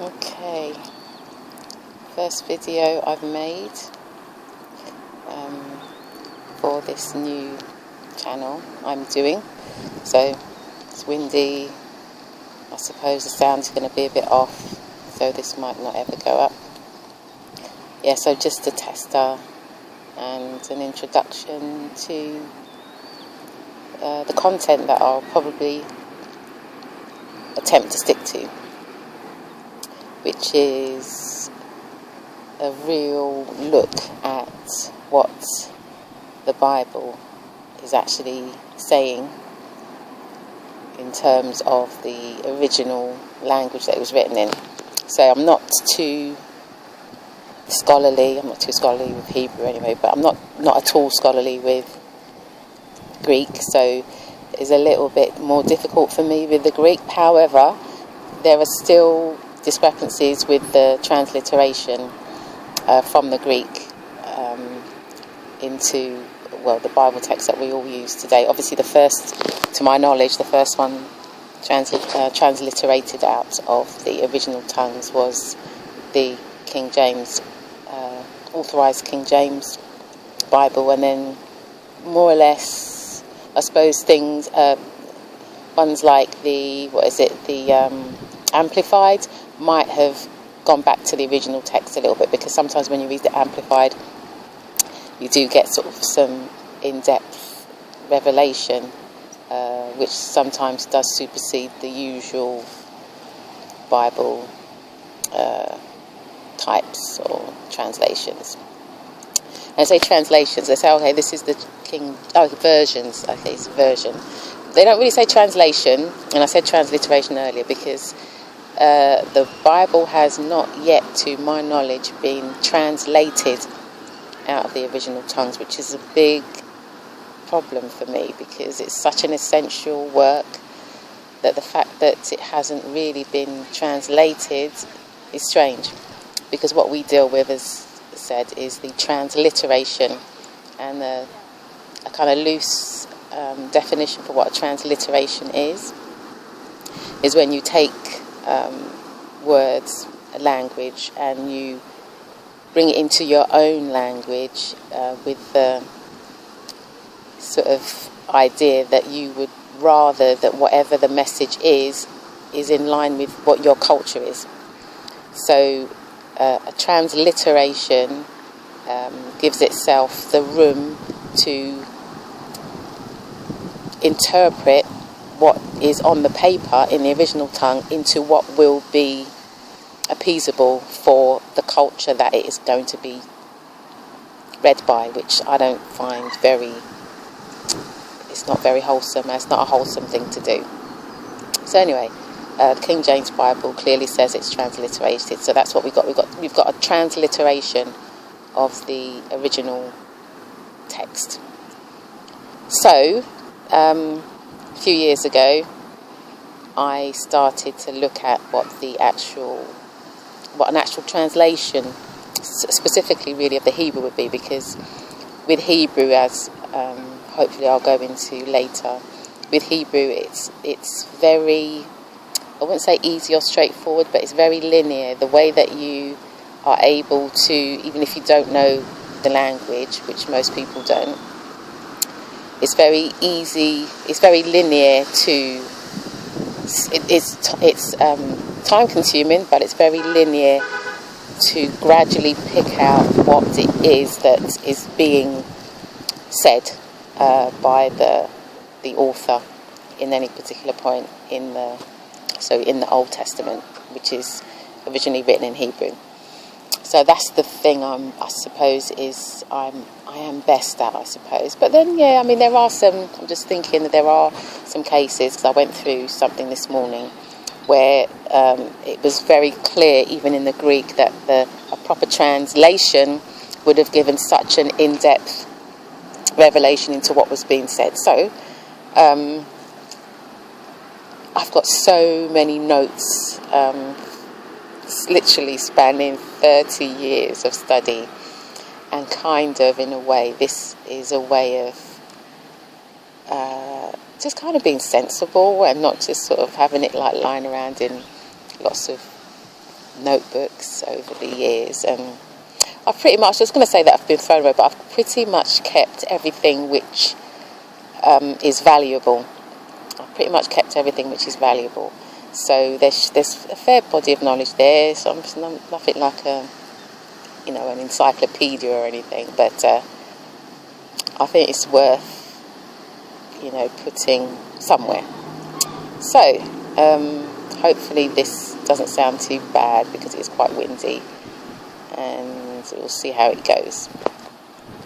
Okay, first video I've made for this new channel I'm doing. So it's windy, I suppose the sound's going to be a bit off, so this might not ever go up. Yeah, so just a tester and an introduction to the content that I'll probably attempt to stick to, which is a real look at what the Bible is actually saying in terms of the original language that it was written in. So I'm not too scholarly with Hebrew anyway, but I'm not at all scholarly with Greek, so it's a little bit more difficult for me with the Greek. However, there are still discrepancies with the transliteration from the Greek into, well, the Bible text that we all use today. Obviously, to my knowledge, the first one transliterated out of the original tongues was the King James, authorized King James Bible, and then more or less, I suppose, things, ones like the Amplified might have gone back to the original text a little bit, because sometimes when you read the Amplified, you do get sort of some in-depth revelation, which sometimes does supersede the usual Bible types or translations. And I say translations, they say, okay, this is the versions. Okay, it's a version. They don't really say translation, and I said transliteration earlier because the Bible has not yet, to my knowledge, been translated out of the original tongues, which is a big problem for me, because it's such an essential work that the fact that it hasn't really been translated is strange, because what we deal with, as I said, is the transliteration, and a kind of loose definition for what a transliteration is when you take words, a language, and you bring it into your own language with the sort of idea that you would rather that whatever the message is in line with what your culture is. So a transliteration gives itself the room to interpret what is on the paper in the original tongue into what will be appeasable for the culture that it is going to be read by, which I don't find it's not very wholesome. It's not a wholesome thing to do. So anyway, the King James Bible clearly says it's transliterated, so that's what we've got. We've got a transliteration of the original text. So a few years ago, I started to look at what an actual translation, specifically really of the Hebrew, would be, because with Hebrew, as hopefully I'll go into later, with Hebrew it's very, I wouldn't say easy or straightforward, but it's very linear. The way that you are able to, even if you don't know the language, which most people don't, it's very easy, it's very linear to, it's time consuming, but it's very linear to gradually pick out what it is that is being said by the author in any particular point in the Old Testament, which is originally written in Hebrew. So that's the thing I am best at, I suppose. But then, yeah, I mean, I'm just thinking that there are some cases, because I went through something this morning where it was very clear, even in the Greek, that a proper translation would have given such an in-depth revelation into what was being said. So I've got so many notes, literally spanning 30 years of study, and kind of, in a way, this is a way of just kind of being sensible and not just sort of having it like lying around in lots of notebooks over the years, and I've pretty much, I was going to say that I've been thrown away, but I've pretty much kept everything which is valuable. I've pretty much kept everything which is valuable. So there's a fair body of knowledge there. So I'm nothing like an encyclopedia or anything, but I think it's worth putting somewhere. So hopefully this doesn't sound too bad because it's quite windy, and we'll see how it goes.